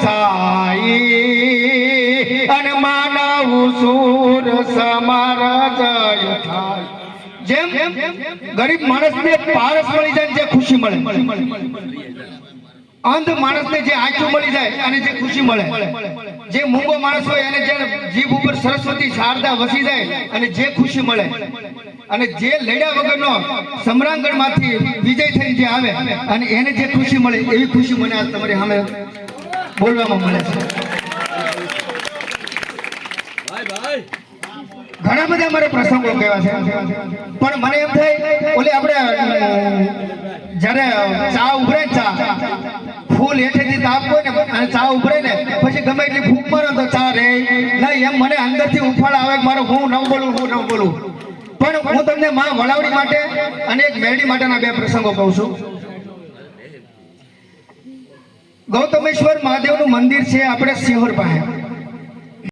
સાઈ અને માનવ સુર સમાર જય થાય. જેમ ગરીબ માણસને પારસ મળી જાય જે ખુશી મળે, અંધ માણસને જે આંખું મળી જાય અને જે ખુશી મળે, જે મૂંગો માણસ હોય એને જે જીભ ઉપર સરસ્વતી શારદા વસી જાય અને જે ખુશી મળે, અને જે લડ્યા વગરનો સમ્રાંગણમાંથી વિજય થઈને જે આવે અને એને જે ખુશી મળે એવી ખુશી મને આજ તમારી સામે બોલવામાં મળે છે. ઘણા બધા મારે પ્રસંગો કહેવા છે, પણ મને એમ થાય ઓલે આપણે જ્યારે ચા ઉભરે ચા ફૂલ હેઠેથી તાપ હોય ને અને ચા ઉભરે ને પછી ગમે એટલી ફૂંક મારો તો ચા રે નહીં, એમ મને અંદરથી ઉફાળ આવે મારો હું ન બોલું. પણ હું તમને માં વલાવડી માટે અને એક મેરડી માટેના બે પ્રસંગો કહું છું. ગૌતમેશ્વર મહાદેવનું મંદિર છે આપણે સિહોર પાસે.